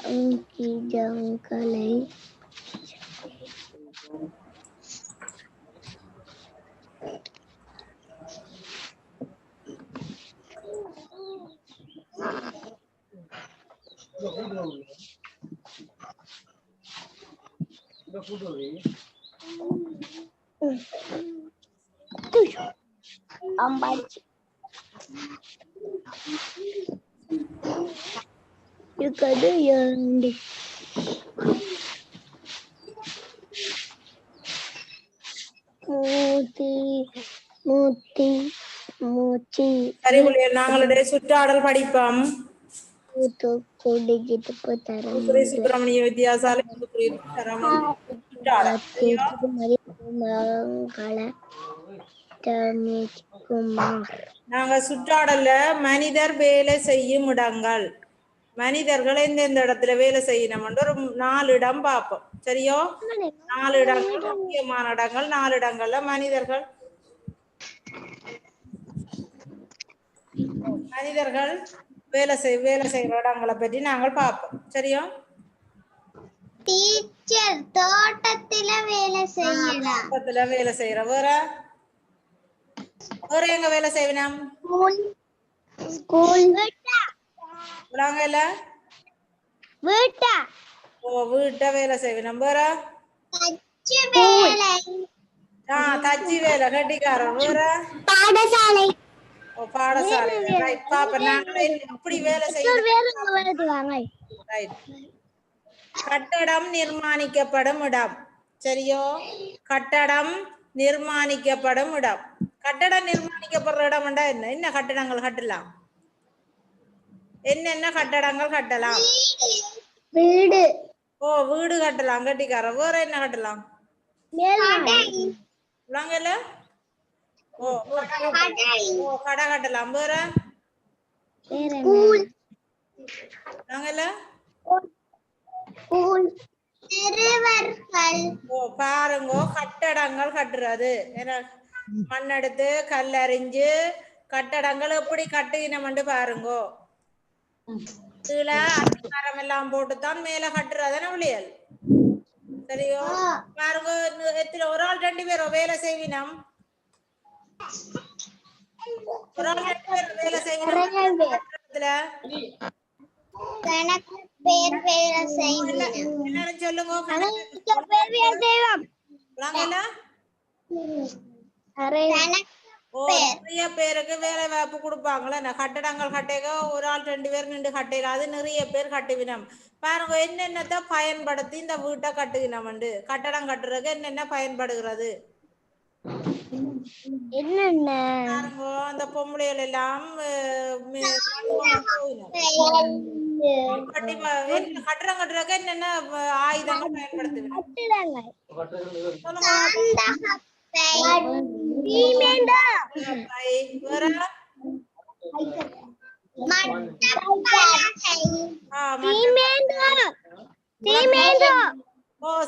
Unki jangkalai. Ambaci. Juga ada yang di மூச்சி சரி புள்ளியல் நாங்களுடைய சுற்றாடல் படிப்போம். சுப்பிரமணிய வித்யாசாலை நாங்க சுற்றாடல்ல மனிதர் வேலை செய்யும் இடங்கள், மனிதர்கள் எந்தெந்த இடத்துல வேலை செய்யணும் ஒரு 4 இடம் பார்ப்போம். சரியோ? 4 இடங்கள் முக்கியமான இடங்கள். 4 இடங்கள்ல மனிதர்கள் வேலை செய்யற இடங்களை பற்றி நாங்கள் பார்ப்போம். சரியோ? டீச்சர் தோட்டத்துல வேலை செய்யலாம். தோட்டத்துல வேலை செய்யற வேற எங்க வேலை செய்யணும்? ஸ்கூல் வீட்டை வேலை செய்யணும். வேற தச்சு வேலை கட்டிக்காரன். வேற பாடசாலை இப்படி வேலை செய்யணும். கட்டடம் நிர்மாணிக்கப்படும் இடம். சரியோ? கட்டடம் நிர்மாணிக்கப்படும் இடம். கட்டடம் நிர்மாணிக்கப்படுற இடம் என்ன கட்டடங்கள் கட்டலாம்? என்னென்ன கட்டடங்கள் கட்டலாம்? வீடு. வீடு கட்டலாம் கட்டிக்கார. வேற என்ன கட்டலாம்? விளங்கல? கடை கட்டலாம். வேற விளங்கல? பாருங்க, கட்டடங்கள் கட்டுறது மண் எடுத்து கல்லறிஞ்சு கட்டடங்கள் எப்படி கட்டுகினம்னு பாருங்க. கீழே அடிமரம் எல்லாம் போட்டுத்தான் மேல கட்டுறதுன்னு விளையல். சரியோ? பாருங்க, ஒரு ஆள் 2 பேரோ வேலை செய்வினம்? ஒரு ஆள் 2 பேர் வேலை செய்வினம். எல்லாரும் சொல்லுங்க. நிறைய பேருக்கு வேலை வாய்ப்பு கொடுப்பாங்களே. கட்டடங்கள் கட்டேக ஒரு ஆள் 2 பேர் நின்று கட்டையில அது நிறைய பேர் கட்டுவினம். பாருங்க, என்னென்னத்தை பயன்படுத்தி இந்த வீட்டை கட்டுவினம். கட்டடம் கட்டுறதுக்கு என்னென்ன பயன்படுகிறது? என்னென்ன பாருங்க, அந்த பொம்பளைகள் எல்லாம் கட்டடம் கட்டுறதுக்கு என்னென்ன ஆயுதங்கள் பயன்படுத்துவினம்?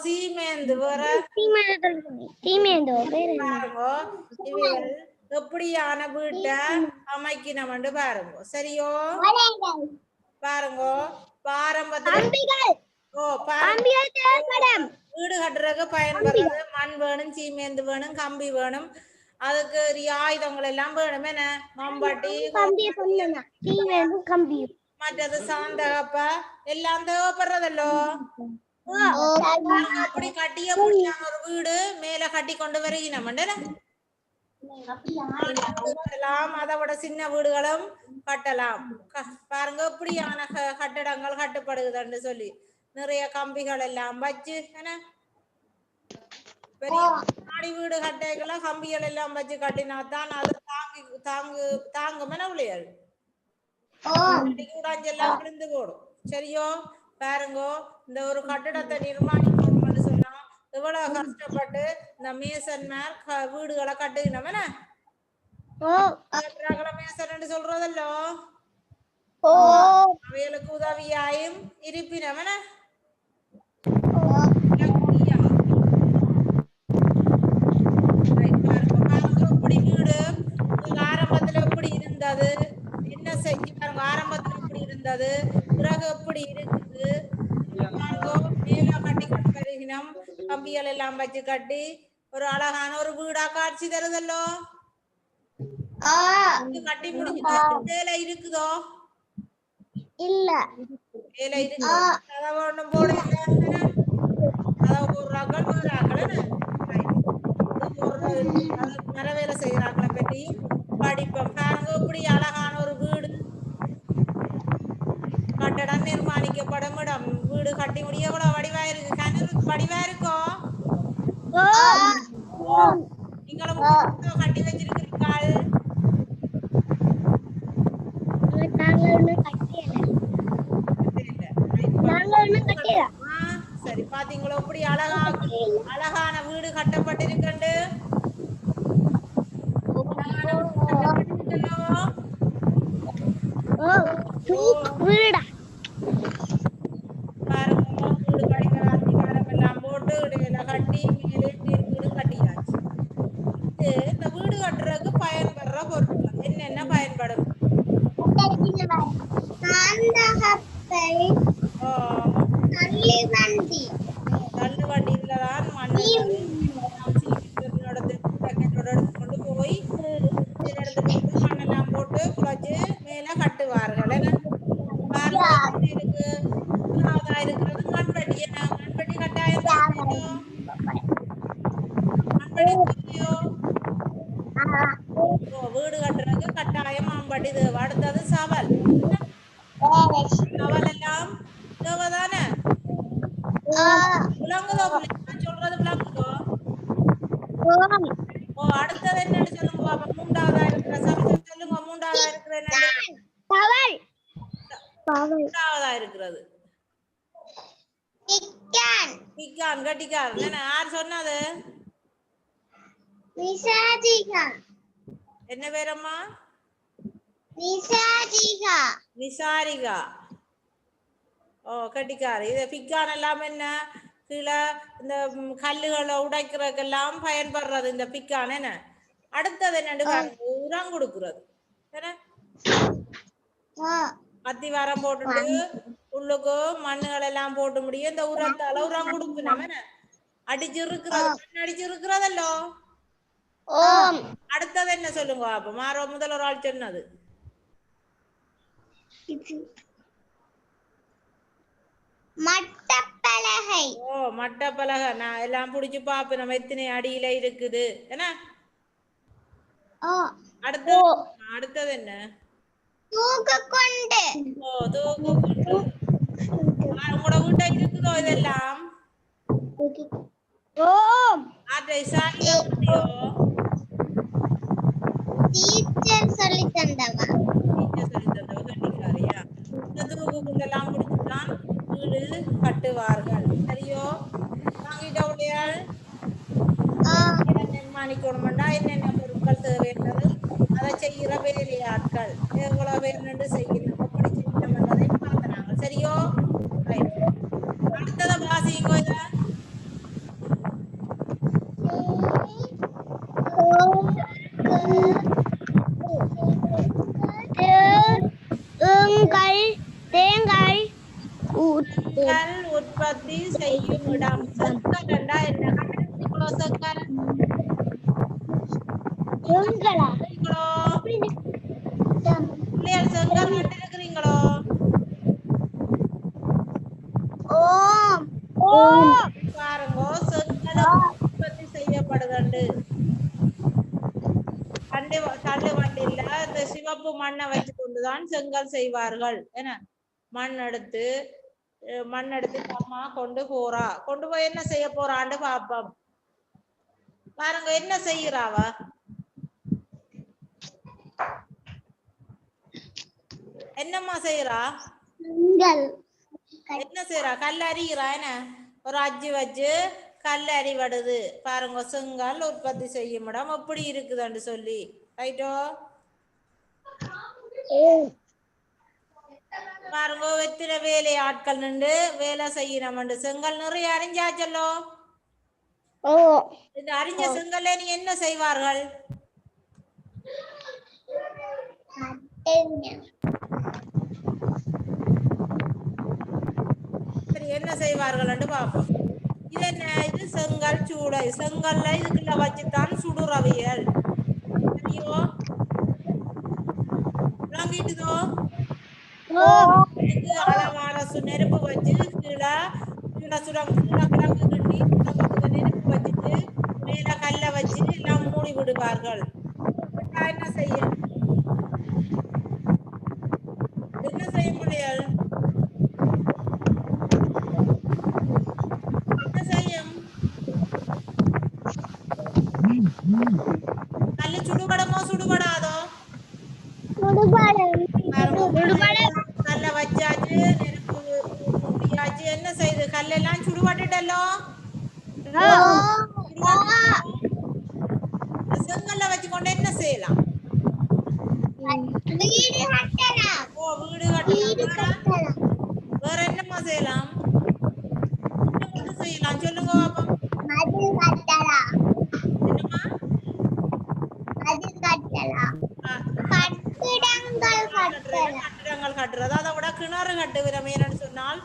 சீமேந்து. வேற எப்படியான வீட்டை அமைக்கணும்னு பாருங்க. சரியோ? பாருங்க, வீடு கட்டுறதுக்கு பயன்படுறது மண் வேணும், சீமேந்து வேணும், கம்பி வேணும். அதுக்கு ஆயுதங்கள் எல்லாம் வேணும். என்ன? மம்பட்டி, மற்றது சாந்தகப்பா எல்லாம் தேவைப்படுறதல்லோ. அப்படி கட்டிய முடியாம ஒரு வீடு மேல கட்டி கொண்டு வருகிறோம். அதை விட சின்ன வீடுகளும் கட்டலாம். பாருங்க, இப்படியான கட்டடங்கள் கட்டப்படுகுதுன்னு சொல்லி நிறைய கம்பிகள் எல்லாம் வச்சு பெரிய மாடி வீடு கட்டைகள்லாம் கம்பிகள் எல்லாம் வச்சு கட்டினாத்தான் அது தாங்குமென விளையாது. கூடாஞ்செல்லாம் விழுந்து போடும். சரியோ? பாருங்க, இந்த ஒரு கட்டடத்தை நிர்மாணிக்கணும்னு சொன்னா எவ்வளவு கஷ்டப்பட்டு இந்த மேசன்மார் வீடுகளை கட்டுகினோம். மேசன் சொல்றதல்லோ அவைகளுக்கு உதவியாயும் இருப்பினம். வினம் கம்பிகள் எல்லாம் வச்சு கட்டி ஒரு அழகான ஒரு வீடா காட்சி தருதல்லோ. கட்டி முடிச்சுட்டு வேலை இருக்குதோ இல்ல வேலை இருக்கு. கதவை ஒண்ணும் போடல, கதவை போடுறாக்கள் போடுறாக்கள் மர வேலை செய்யறாக்களை பற்றி படிப்போம். பாருங்க இப்படி அழகான ஒரு வீடு கட்டடம் நிர்மாணிக்கப்படும் இடம். வீடு கட்டி முடிய கூட வடிவா இருக்கு. கிணறு வடிவா இருக்கோ நீங்களும் கட்டி வச்சிருக்கிறீர்கள். சரி பாத்தீங்களோ இப்படி அழகான வீடு கட்டப்பட்டிருக்கண்டு. பாருங்க வீடு கடிக்கிற அத்திகாரம் எல்லாம் போட்டு இடையில கட்டி மேலே வீடு கட்டியாச்சு. இந்த வீடு கட்டுறதுக்கு பயன்படுற பொருட்கள் என்னென்ன பயன்படும்? தள்ளு வண்டியிலதான் மண்ணு எடுத்துக்கொண்டு போய் மண்ணெல்லாம் போட்டு குழச்சு மேல கட்டுவார்கள். இருக்கு இருக்கிறது மண்வெட்டி. என்ன மண்வெட்டி கட்டாயம் மண்வெட்டியோ வீடு கட்டுறதுக்கு கட்டாயம் மண்வெட்டி தேவை. அடுத்தது சவல். சவல் எல்லாம் தேவைதானே? விளங்குதோ நான் சொல்றது விளங்குதோ? அடுத்தது என்னன்னு சொல்லுங்க பாப்பா. மூன்றாவதா இருக்கிற சவல் சொல்லுங்க. மூன்றாவதா இருக்கிற மூன்றாவதா இருக்கிறது பிக்கான் கட்டிக்கார். யார் சொன்னது? என்ன பேரம்மா? நிசாரிகா. கட்டிக்கார். இது பிக்கான் எல்லாம் என்ன கீழே இந்த கல்லுகளை உடைக்கிறதுக்கெல்லாம் பயன்படுறது இந்த பிக்கான். என்ன அடுத்தது என்னன்னு உரம் கொடுக்கறது. அத்திவாரம் போட்டுட்டு உள்ளுக்கு மண்ணுகள் எல்லாம் போட்டு முடியும். இந்த உரத்தால உரம் கொடுக்கணும். அடிச்சு இருக்கிறது அடிச்சு இருக்கிறதல்லோ. அடுத்தது என்ன சொல்லுங்க அப்ப? மாற முதல் ஒரு ஆள் சொன்னது மட்டப்பலகை. மட்டப்பலகை. நான் எல்லாம் புடிச்சு பாப்பேன் நம்ம எத்தனை அடியில இருக்குது. என்ன அடுத்தது என்ன? தூக்குக்கொண்டு. உங்களோட வீட்டை இருக்குதோ இதெல்லாம்? டீச்சர் சொல்லி தந்தவா. கட்டிக்காரியா? இந்த தூக்குக்குள்ளெல்லாம் பிடிச்சுதான் வீடு கட்டுவார்கள். சரியோ? வாங்கிட்டோம். நிர்மாணிக்கணும்டா என்னென்ன பொருட்கள் தேவை என்பது அதை செய்கிற வேலையாட்கள் எவ்வளவு பேர் நின்று செய்யணும் எப்படி செய்யணும் என்பதை பார்த்தாங்க. சரியோ? அடுத்தத வாசிங்க. தேங்காய் உற்பத்தி செய்யும் இடம். செங்கல் என்றா என்ன? கண்டுபிடிங்களோ? செங்கல் பிள்ளைகள் செங்கல் கண்டிருக்கிறீங்களோ? பாருங்க செங்கல் உற்பத்தி செய்யப்படுதண்டு. தள்ளு வண்டியில இந்த சிவப்பு மண்ணை வச்சு கொண்டுதான் செங்கல் செய்வார்கள். என்ன மண் எடுத்து அம்மா கொண்டு போறா. கொண்டு போய் என்ன செய்ய போறான்னு பாப்போம். பாருங்க என்ன செய்யறாவ? என்னம்மா செய்யறா? என்ன செய்யறா? கல் அரிகிறா. என்ன ஒரு அஜ்ஜு வச்சு கல் அறிவடுது. பாருங்க செங்கல் உற்பத்தி செய்யும் இடம் எப்படி இருக்குதுன்னு சொல்லி. ரைட்டோ? பாருங்க எத்தனை வேலை ஆட்கள் நின்று வேலை செய்யணும். செங்கல் நிறைய அறிஞ்சாச்சல்லோ. இந்த அறிஞ்ச செங்கல்ல நீ என்ன செய்வார்கள்? சரி என்ன செய்வார்கள் என்று பார்ப்போம். இது என்ன? செங்கல் சூளை. செங்கல்ல இதுக்குள்ள வச்சுத்தான் சுடுறவியல். சரியோ? விளங்கிட்டுதோ? இதுக்கு அளவான நெருப்பு வச்சு கீழே கீழே கீழே கிழங்கு கிண்டி சுடங்கத்துக்கு நெருப்பு வச்சுட்டு மேல கல்லை வச்சு எல்லாம் மூடி விடுவார்கள். விட்டா என்ன செய்ய முடியாது? என்ன செய்யும்? கல்லு சுடுபடமோ சுடுபடாதோ? கல்ல வச்சாச்சு, நெருப்பு மூட்டியாச்சு. என்ன செய்யுது? கல்லெல்லாம் சுடுபட்டுட்டல்லோ. செங்கல்ல வச்சுக்கொண்டு என்ன செய்யலாம்? ஓ, வீடு கட்டலாம். வேற என்னமா செய்யலாம்? இன்னும் ஒண்ணு செய்யலாம், சொல்லுங்க பாப்போம். என்னமா? கட்டிடங்கள் கட்டுறது. அதை விட கிணறு கட்டுகிறோம். என்னன்னு சொன்னால்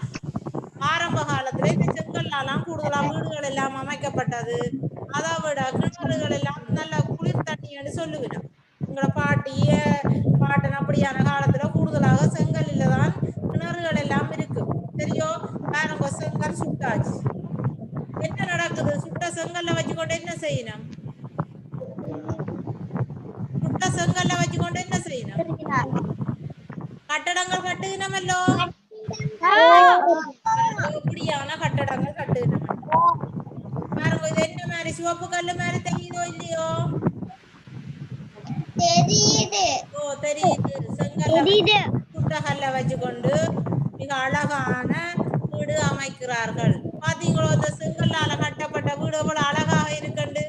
ஆரம்ப காலத்துல இந்த செங்கல்லாம் கூடுதலா வீடுகள் எல்லாம் அமைக்கப்பட்டது. அதை விட கிணறுகள் எல்லாம் நல்ல குளிர் தண்ணின்னு சொல்லுவினோம். உங்களோட பாட்டன் அப்படியான காலத்துல கூடுதலாக செங்கல்ல தான் கிணறுகள் எல்லாம் இருக்கும். சரியோ? பாருங்க, செங்கல் சுட்டாச்சு. என்ன நடக்குது? சுட்ட செங்கல்ல வச்சுக்கொண்டு என்ன செய்யணும்? சுட்ட செங்கல்ல வச்சுக்கொண்டு என்ன செய்யணும்? கட்டடங்கள் கட்டுகினமல்லோ. எப்படியான கட்டடங்கள் கட்டுகினம பாருங்க. இது என்ன மாதிரி சிவப்பு கல்லு மாதிரி தெரியுதோ இல்லையோ? தெரியுது. செங்கல்ல சுட்ட கல்ல வச்சுக்கொண்டு மிக அழகான வீடு அமைக்கிறார்கள். பாத்தீங்களோ? இந்த செங்கல்லால கட்டப்பட்ட வீடு எவ்வளவு அழகாக இருக்குண்டு.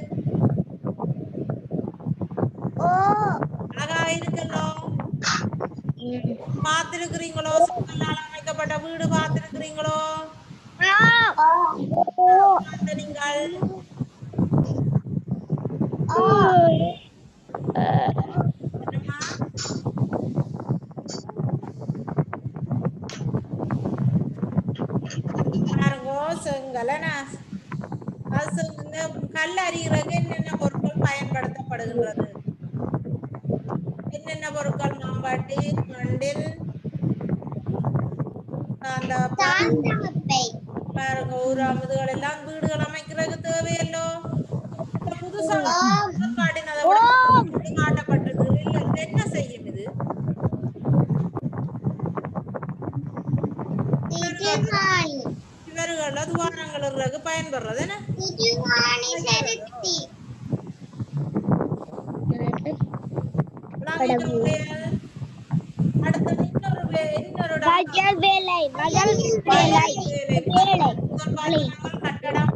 அழகாக இருக்குல்லோ. பார்த்திருக்கிறீங்களோ? செங்கல்லால அமைக்கப்பட்ட வீடு பார்த்திருக்கிறீங்களோ? நீங்கள் என்னம்மா? பாருங்கோ, செங்கலன கல் அறிகிறதுக்கு என்னென்ன பொருட்கள் பயன்படுத்தப்படுகின்றது? என்னென்ன பொருட்கள்? மாம்பாட்டி, மண்டில், அந்த பாருங்க, ஊராமுதுகள் எல்லாம் வீடுகள் அமைக்கிறதுக்கு தேவையல்லோ. புதுசா காட்டினதை விட காட்டப்பட்டது இல்ல. இது என்ன செய்யும்? இது இவர்கள் துவாரங்களுக்கு பயன்படுறது என்ன? அடுத்தது இன்னொரு கட்டடம்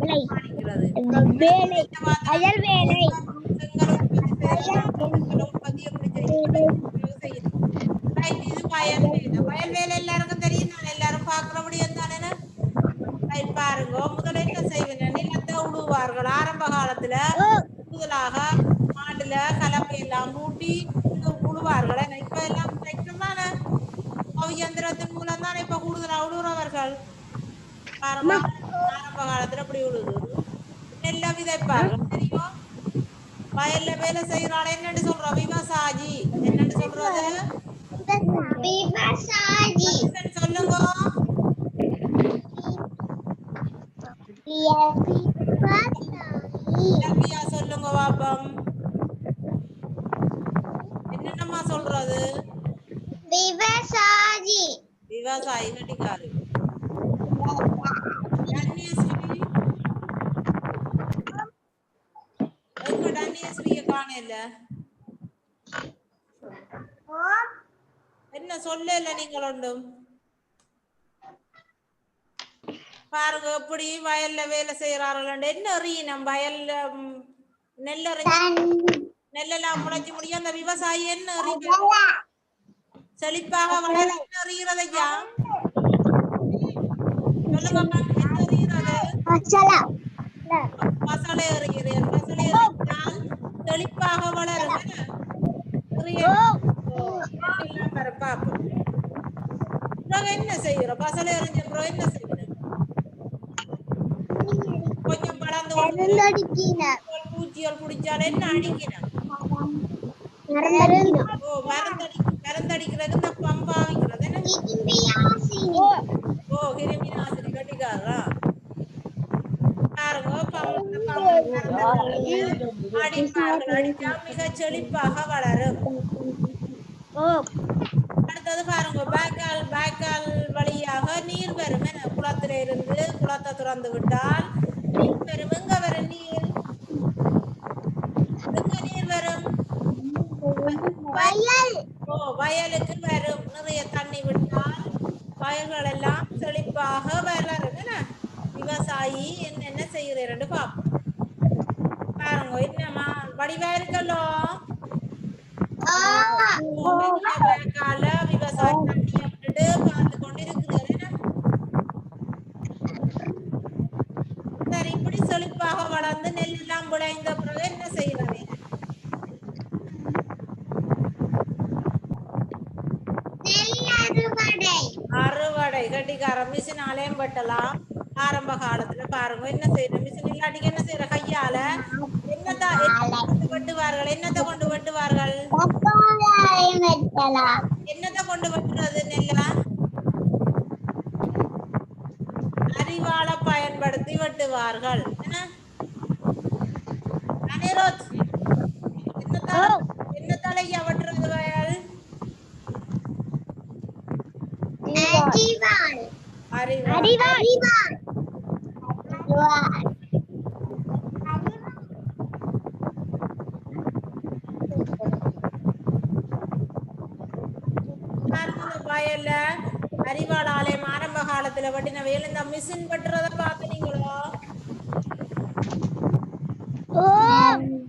உற்பத்தி எப்படி செய்யும்? இது வயல் வேலை எல்லாருக்கும் தெரியும் தானே? எல்லாரும் பார்க்கிறபடி தானே? பாருங்க, முதல்ல என்ன செய்வேன்? நிலத்தை உழுவார்கள். ஆரம்ப காலத்துல கூடுதலாக மாட்டுல கலப்பை எல்லாம் பூட்டி உழுவார்கள். இப்ப எல்லாம் டிராக்டர் தானே, இயந்திரத்தின் மூலம் தானே இப்ப கூடுதலா உழுறவர்கள். ஆரம்ப காலத்துல அப்படி உழுது நெல்ல விதைப்பார்கள். தெரியும்? வயல்ல வேலை செய்யறாள் என்னன்னு சொல்றோம்? விவசாயி. என்னன்னு சொல்றது? சொல்லுங்க. சொல்லுங்க பாப்பம். என்னென்னமா சொல்றது? விவசாயி கட்டிக்காரு. என்ன சொல்லல நீங்கள் ஒன்றும்? பாருங்க, எப்படி வயல்ல வேலை செய்யறார்கள். என்ன அறியணும்? வயல்ல நெல்லெல்லாம் முளைச்சு முடியும். அந்த விவசாயி என்ன செழிப்பாக வளர என்ன அறிகிறதையா? சொல்லுங்க. என்ன அறிகிறது? பசலை அறிகிறேன். பசலை அறிந்தால் செழிப்பாக வளரும். பார்ப்போம். என்ன செய்யறோம்? பசலை அறிஞ்ச என்ன செய்யணும்? கொஞ்சம் பழம் துறந்து கொண்டு வர மருந்தடிக்கினார் பூச்சிகள் பிடிச்சாலே என்ன அடிக்கணும் மருந்தடிக்கினார் ஓ மருந்தடிக்கிறது இந்த பம்பாவிக்கிறது என்ன கிருமியாசினி ஓ கிருமி நாசினி கட்டிக்காரா பாருங்க மருந்தடிச்சு அடிப்பார்கள் அடிச்சா மிக செழிப்பாக வளரும் அடுத்தது பாருங்க பேக்கால் வழியாக நீர் வரும் என்ன குளத்துல இருந்து குளத்தை திறந்து விட்டால் நீர் வரும் எங்க வரும் நீர் எங்க நீர் வரும் வயல் ஓ வயலுக்கு வரும் நிறைய தண்ணி விட்டால் வயல்கள் எல்லாம் செழிப்பாக வளரும் என்ன விவசாயி என்னென்ன செய்கிறேன்னு பார்ப்போம் பாருங்க என்னம்மா வடிவா இருக்கல்லோ பெரிய பேக்கால விவசாயி தண்ணியை விட்டுட்டு பார்த்து கொண்டு இருக்கிறாரு என்ன சரி இப்படி செழிப்பாக வளர்ந்து நெல் எல்லாம் விளைந்த பிறகு என்ன செய்யறது நெல் அறுவடை அறுவடை கட்டிக்கார மிஷினாலேயும் வெட்டலாம் ஆரம்ப காலத்துல பாருங்க என்ன செய்யற மிஷின் இல்லாட்டிக்கு என்ன செய்யற கையால என்னத்தை வெட்டுவார்கள் என்னத்தை கொண்டு வெட்டுவார்கள் பப்பாயாயம் வெட்டலாம் என்னத்தை கொண்டு வெட்டுறது நெல்லா அரிவாளை பயன்படுத்தி வெட்டுவார்கள் என்ன அனிரோத் என்னத்தால வெட்டுறது வயல் அரிவாள் அரிவாள் அரிவாள் வயல்ல அரிவாள் ஆலயம் ஆரம்ப காலத்துல வெட்டின வயல் இந்த மிஷின் வெட்டுறத பாத்தீங்களோ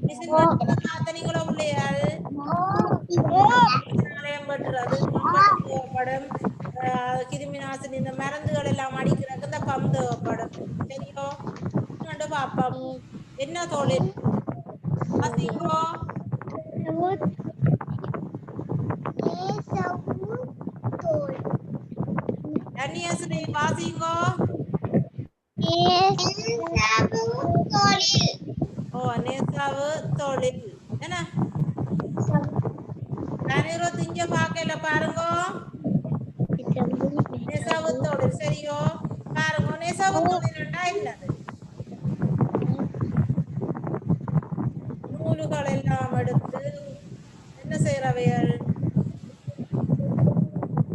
மிஷின் வெட்டுறத பாத்தீங்களோ பிள்ளையாள் ஆலயம் வெட்டுறது பம்பு தேவைப்படும் கிருமி நாசினி இந்த மருந்துகள் எல்லாம் அடிக்கிறதுக்கு இந்த பம்பு தேவைப்படும் சரியோ கண்டு பாப்போம் என்ன தொழில் வாசிங்கோ தண்ணியசுனை வாசிங்கோ ஓ நேசாவு தொழில் என்ன அனிருத் இங்க பாக்கல பாருங்க நெசவு தொழில் சரியோ பாருங்க நெசவு தொழில்னா என்னது நூல்கள் எல்லாம் எடுத்து என்ன செய்யறவையல்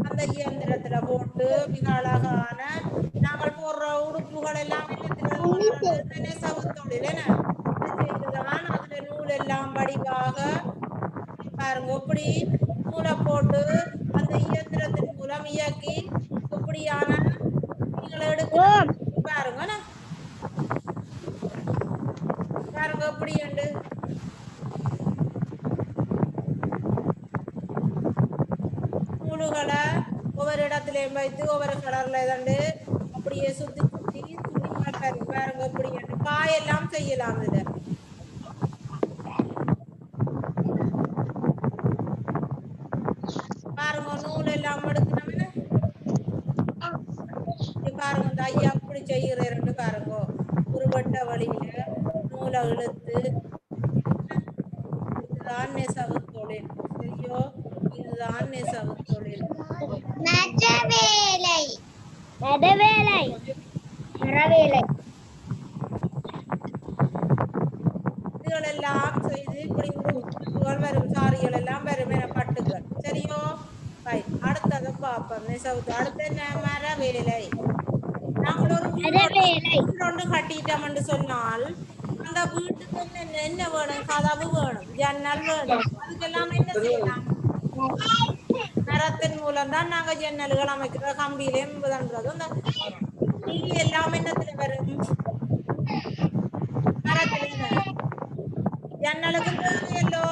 அந்த இயந்திரத்துல போட்டு மிக அழகான நாங்கள் போடுற உடுப்புகள் எல்லாம் நெசவு தொழில் என்ன செய்துதான் அதுல நூல் எல்லாம் வடிவாக பாருங்க எப்படி நூலை போட்டு அந்த இயந்திரத்தின் மூலம் இயக்கி எப்படியான துணிகளை எடுக்கணும் பாருங்க பாருங்க எப்படி உண்டு நூலுகளை ஒவ்வொரு இடத்துலயும் வைத்து ஒவ்வொரு கலர்ல ஏதாண்டு அப்படியே சுத்தி சுத்தி துணிகள் பாருங்க எப்படி உண்டு காயெல்லாம் செய்யலாம் இதை பாருங்க நூல் எல்லாம் எடுக்கணும்னு பாருங்க இந்த ஐயா அப்படி செய்கிறேன்னு பாருங்க ஒரு வட்ட வழியில நூலை இழுத்து இதுதான் நெசவு தொழில் சரியோ இதுதான் நெசவு தொழில் இதுகளெல்லாம் செய்து இப்படி உடுப்புகள் வரும் சாரிகள் எல்லாம் வரும் என பட்டுகள் சரியோ அடுத்ததை பார்ப்போம் நெசவு அடுத்த என்ன மர வேலை நாங்கள் ஒரு வீடு கட்டிட்டோம் என்று சொன்னால் அந்த வீட்டுக்கு என்ன வேணும் கதவு வேணும் ஜன்னல் வேணும் அதுக்கெல்லாம் என்ன செய்யலாம் மரத்தின் மூலம் தான் நாங்க ஜன்னல்கள் அமைக்கிற கம்பியிலேயும் பண்றது அந்த கிளி எல்லாம் என்னத்துல வரும் மரத்துல ஜன்னலுக்கு தேவையல்லோ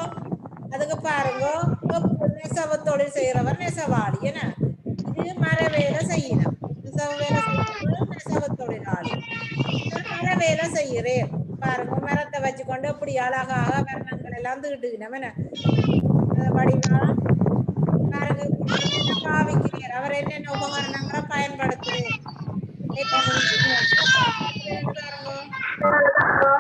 அதுக்கு பாருங்க நெசவு தொழில் செய்யறவர் நெசவாளி என்ன இது மர வேலை செய்யணும் நெசவு வேலை செய்யறவர் நெசவு தொழிலாளி மர வேலை செய்யறேன் பாருங்க மரத்தை வச்சுக்கொண்டு இப்படி அழகாக வர்ணங்கள் எல்லாம் தீட்டுக்கணும் என்ன வடிவா பாருங்க பாவிக்கிறேன் அவர் என்னென்ன உபகரணங்களை பயன்படுத்துறேன் பாருங்க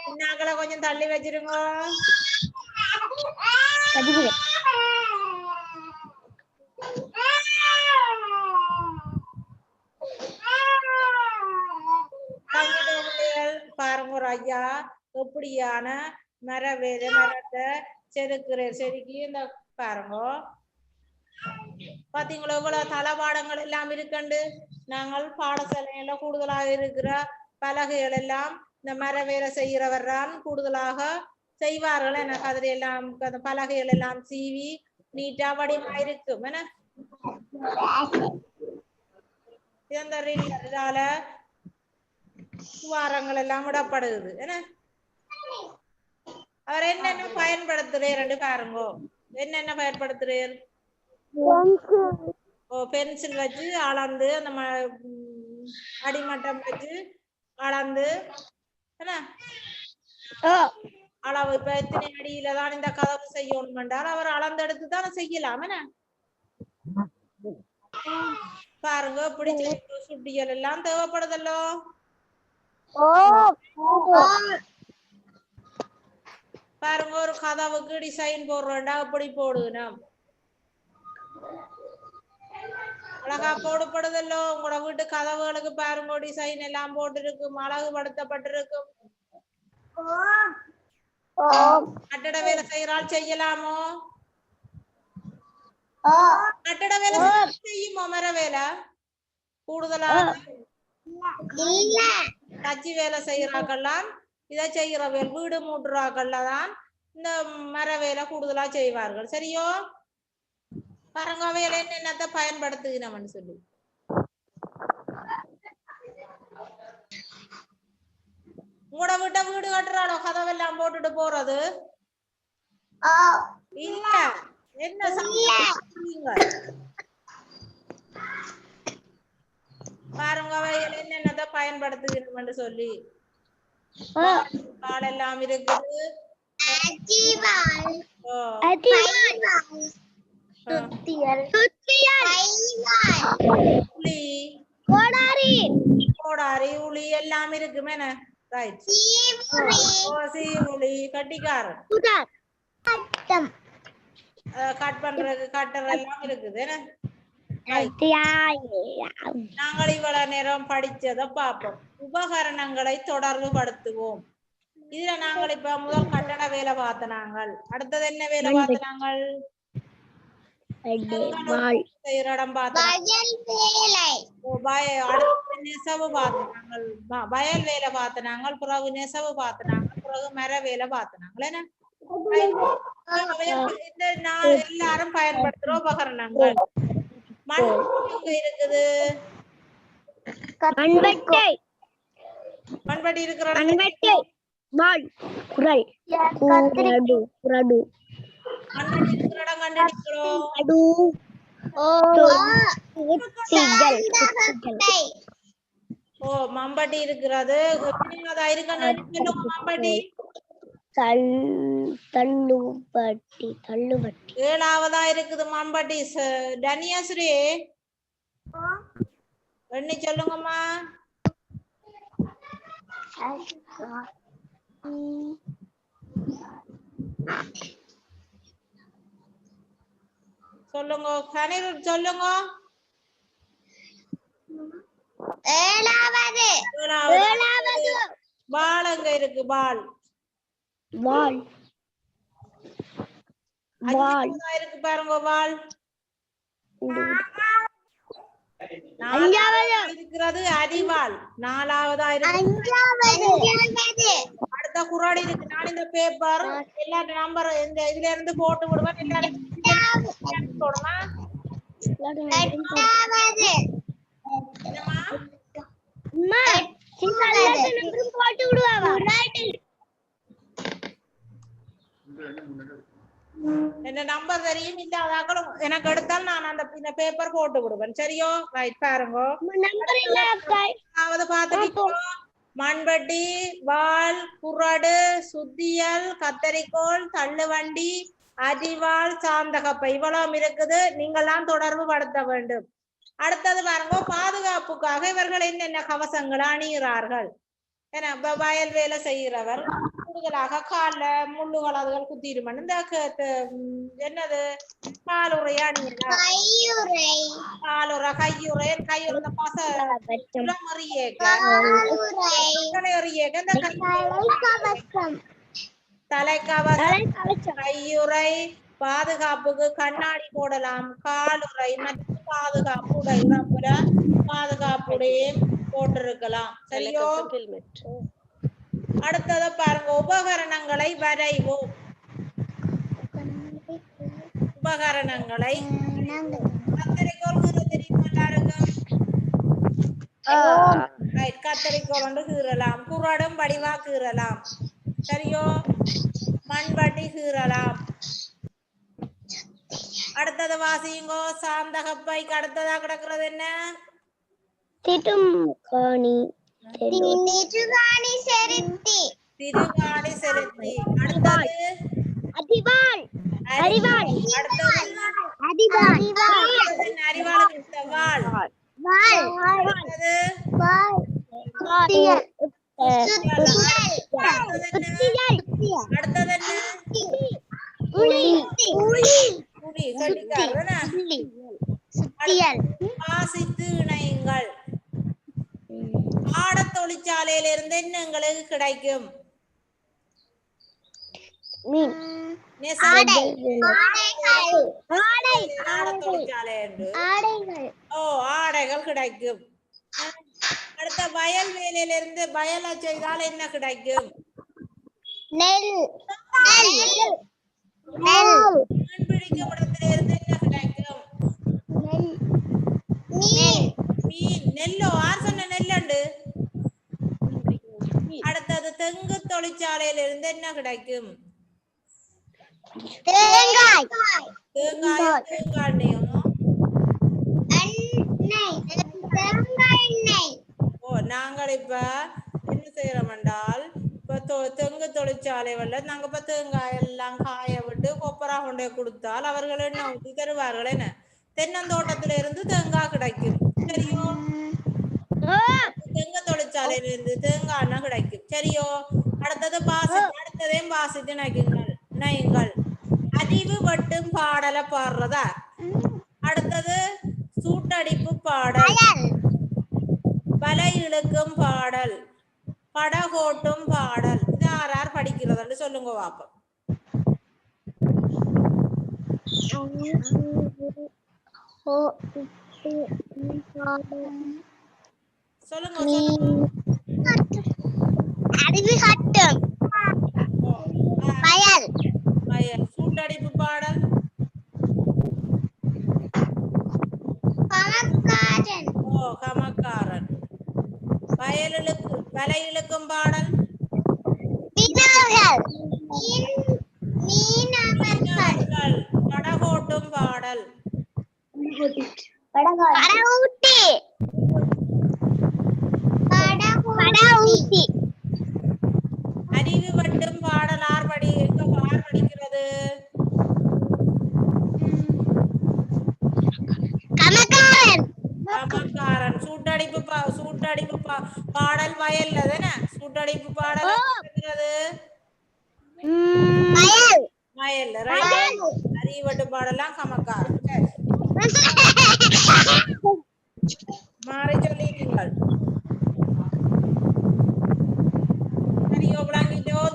பின்னாக்களை கொஞ்சம் தள்ளி வச்சிருங்க. பாருங்க ஒரு ஐயா எப்படியான மரத்தை செதுக்கி இந்த பாருங்க பாத்தீங்களா இவ்வளவு தளபாடங்கள் எல்லாம் இருக்கண்டு. நாங்கள் பாடசாலையில கூடுதலாக இருக்கிற பலகைகள் எல்லாம் இந்த மர வேலை செய்கிறவர் தான் கூடுதலாக செய்வார்கள். எனக்கு அதுல எல்லாம் அந்த பலகைகள் எல்லாம் சீவி நீட்டா வடிவமா இருக்கும். என்ன இதால துவாரங்கள் எல்லாம் விடப்படுது. என்ன அவர் என்னென்ன பயன்படுத்துறேன் பாருங்க. என்னென்ன பயன்படுத்துறேன்? பென்சில் வச்சு அளந்து அந்த அடிமட்டம் வச்சு அளந்து என்ன அளவு இப்ப எத்தனை அடியில தான் இந்த கதவு செய்யணும் என்றால் அவர் அளந்தெடுத்து தான் செய்யலாம். என்ன பாருங்க இப்படி சுட்டியல் எல்லாம் தேவைப்படுதல்லோ. பாருங்க ஒரு கதவுக்கு டிசைன் போடுறோம்டா அப்படி போடுவோம். அழகா போடப்படுதல்லோ. உங்களோட வீட்டு கதவுகளுக்கு பாருங்க டிசைன் எல்லாம் போட்டிருக்கும், அழகுபடுத்தப்பட்டிருக்கும். கட்டட வேலை செய்யறால் செய்யலாமோ? கட்டட வேலை செய்யுமோ? மர வேலை கூடுதலாக தச்சு வேலை செய்யறாக்கெல்லாம் இதை செய்யற வீடு மூட்டுறாக்கள்ல தான் இந்த மர வேலை கூடுதலா செய்வார்கள். சரியோ? பாருங்க வேலை என்னென்னத்தை பயன்படுத்துகிறோம்னு சொல்லி. உங்களோட வீட்டை வீடு கட்டுறாளோ கதவெல்லாம் போட்டுட்டு போறது இல்ல? என்ன பாருங்க வேலை என்னென்னத்தை பயன்படுத்துகிறோம்னு சொல்லி. பால் எல்லாம் இருக்குது. கோடாரி உளி எல்லாம் இருக்குமே. கட்டிக்காரன் கட் பண்றது கட்டர் எல்லாம் இருக்குது. நாங்கள் இவ்வளவு நேரம் படிச்சதை பார்ப்போம். உபகரணங்களை தொடர்பு படுத்துவோம். இதுல நாங்கள் இப்ப முதல் கட்டட வேலை பார்த்தனாங்கள். அடுத்தது என்ன வேலை பார்த்தனாங்கள்? இடம் நெசவு பார்த்தனாங்கள், வயல் வேலை பார்த்தனாங்கள், பிறகு நெசவு பார்த்தனாங்கள், பிறகு மர வேலை பார்த்தனாங்கள். என்ன எல்லாரும் பயன்படுத்துற உபகரணங்கள். மண்பட்டி இருக்குது. மண்பட்டி இருக்கிற மம்பட்டி இருக்கிறது. மம்பட்டி ஏழாவதா இருக்குது மம்பட்டி. தனியாஸ்ரீ எண்ணி சொல்லுங்கம்மா. சொல்லுங்க கனிர் சொல்லுங்க. பால் அங்க இருக்கு. பால் இருக்கு பாருங்க. பால் இருக்கிறது. அரிவாள் நாலாவதா இருக்கு. அடுத்த குறாடி இருக்கு. நான் இந்த பேப்பர் எல்லா நம்பர் இந்த இதுல இருந்து போட்டு விடுவேன். எல்லாரும் என்ன நம்பர் தெரியும் இல்லாதாக்களும் எனக்கு எடுத்தால் நான் அந்த பேப்பர் போட்டு விடுவேன். சரியோ? ரைட் பாருங்க. மண்பட்டி, வால், குறாடு, சுத்தியல், கத்தரிக்கோள், தள்ளுவண்டி, அரிவாள் சாந்தகப்பை இவ்வளவு இருக்குது. நீங்கள்லாம் தொடர்பு படுத்த வேண்டும். அடுத்தது பாருங்க, பாதுகாப்புக்காக இவர்கள் என்னென்ன கவசங்களை அணிகிறார்கள். ஏன்னா வயல் வேலை செய்கிறவர் கூடுதலாக கால முள்ளுகள் அதுகள் குத்திருமன் இந்த என்னது காலுறை அணிகிறார். காலுறை கையுறை கையுறை இந்த பச தலைக்கவசம் கையுறை, பாதுகாப்புக்கு கண்ணாடி போடலாம், காலுறை மற்றும் பாதுகாப்புடை பாதுகாப்புடையும் போட்டிருக்கலாம். சரியோ? அடுத்தது பாருங்க, உபகரணங்களை வரைவோம். உபகரணங்களை கத்தரிக்கோள் தெரியுமா எல்லாருக்கும்? கத்தரிக்கோள் ஒன்று கீறலாம், குறடும் வடிவா கீறலாம். சரியோ? மண்வட்டி கீறலாம். அடுத்தது வாசியுங்கோ. சாந்தகப்பைக்கு அடுத்ததா கிடக்குறது என்ன? திருகாணி செலுத்தி. அடுத்தது அரிவாள். அரிவாளுக்கு வாள். அடுத்தது வாசித்து இணையுங்கள். ஆட தொழிற்சாலையில இருந்து என்ன எங்களுக்கு கிடைக்கும்? ஆடைகள் கிடைக்கும். அடுத்த வயல் வேலையில இருந்து வயலை செய்தால் என்ன கிடைக்கும்? பிடிக்கும் இடத்துல இருந்து என்ன கிடைக்கும்? மீன். நெல்லோ? யார் சொன்ன நெல்லண்டு? அடுத்தது தெங்கு தொழிற்சாலையில இருந்து என்ன கிடைக்கும்? தேங்காயும் தேங்காயும். நாங்கள் இப்ப என்ன செய்யறோம் என்றால், இப்ப தெங்கு தொழிற்சாலைகள்ல நாங்க இப்ப தேங்காய் எல்லாம் காய விட்டு கொப்பரா கொண்டே கொடுத்தால் அவர்கள் என்ன ஊற்றி தருவார்கள். என்ன தென்னந்தோட்டத்தில இருந்து தேங்காய் கிடைக்கும். சரியோ? தெங்கு தொழிற்சாலையில இருந்து தேங்காய் எண்ணெய் கிடைக்கும். சரியோ? அடுத்தது அடுத்ததையும் வாசித்து நயுங்கள். அறிவு வட்டும் பாடலை பாடுறதா? அடுத்தது சூட்டடிப்பு பாடல், வலை இழுக்கும் பாடல், படகோட்டும் பாடல். இது யார் படிக்கிறதுன்னு சொல்லுங்க பாப்போம். சொல்லுங்க. அறிவு கட்டும் வயல். சூட்டடிப்பு பாடல் கமக்காரன். வலை இழுக்கும் பாடல் படகோட்டும் பாடல் அறிவு வட்டும் பாடல் யார் படிக்கிறது? கமக்காரன். சூட்டடிப்பு பாடல் வயல்ல தானே? சூட்டடிப்பு பாடல் வயல்ல. அறிவட்டு பாடலாம் கமக்காரன். மாறி சொல்லிட்டீங்கள். சரியோ?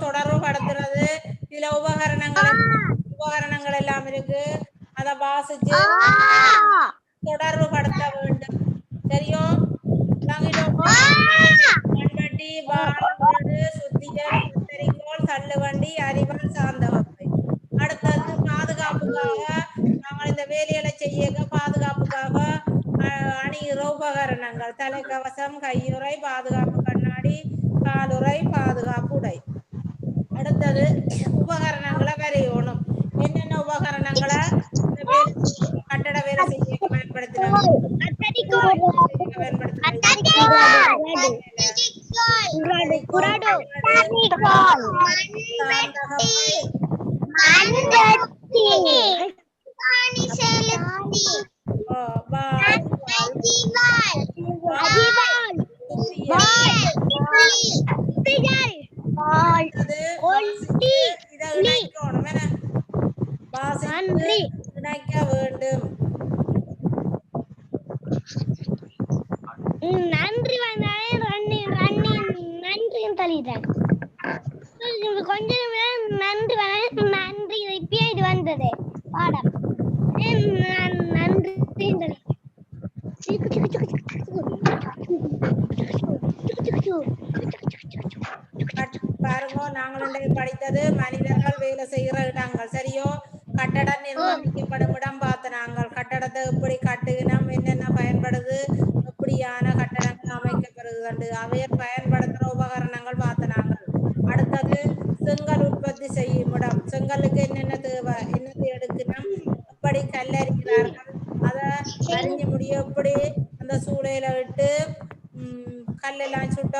தொடர்பு படுத்துறது. இதுல உபகரணங்கள் எல்லாம் இருக்கு. அத வாசிச்சு தொடர்பு படுத்த வேண்டும். சரியோ? மண்வட்டி, வாள், சுத்தியல், கத்தரிக்கோல், தள்ளுவண்டி, அரிவாள், சாந்தகப்பை. அடுத்தது பாதுகாப்புக்காக நாங்கள் இந்த வேலைகளை செய்ய பாதுகாப்புக்காக அணிகிற உபகரணங்கள் தலைக்கவசம், கையுறை, பாதுகாப்பு கண்ணாடி, காலுறை, பாதுகாப்பு உடை. அடுத்தது உபகரணங்களை வரையணும். என்னென்ன உபகரணங்களை கட்டட வேலை செய்ய பயன்படுத்தினாங்க? வாணி செலுத்தி வாள் அடிவாள் அடிவாள் வாள் திகழ் வாள் ஒண்டி இதை இணைக்கணும் என வாசித்து இணைக்க வேண்டும். நன்றி வந்தாலே நன்றி தலிதான் கொஞ்ச நன்றி நன்றி இப்பயே இது வந்தது பாடம் நன்றி பாருங்க, நாங்கள் படித்தது மனிதர்கள் வேலை செய்கிற இடங்கள் சரியோ. கட்டட நிர்மாணிக்கப்படும் இடம் பார்த்த நாங்கள் கட்டடத்தை எப்படி கட்டுகினோம், என்னென்ன பயன்படுது, எப்படியான கட்டடங்கள் அமைக்கப்படுகிறது, அவையர் பயன்படுத்துகிற உபகரணங்கள் பார்த்த நாங்கள். அடுத்தது செங்கல் உற்பத்தி செய்யும் இடம், செங்கலுக்கு என்னென்ன தேவை, என்னத்தை எடுக்கணும், எப்படி கல்லறிகிறார்கள், அதை அறிஞ்சு முடிய எப்படி அந்த சூளையில விட்டு கல்லெல்லாம் சுட்ட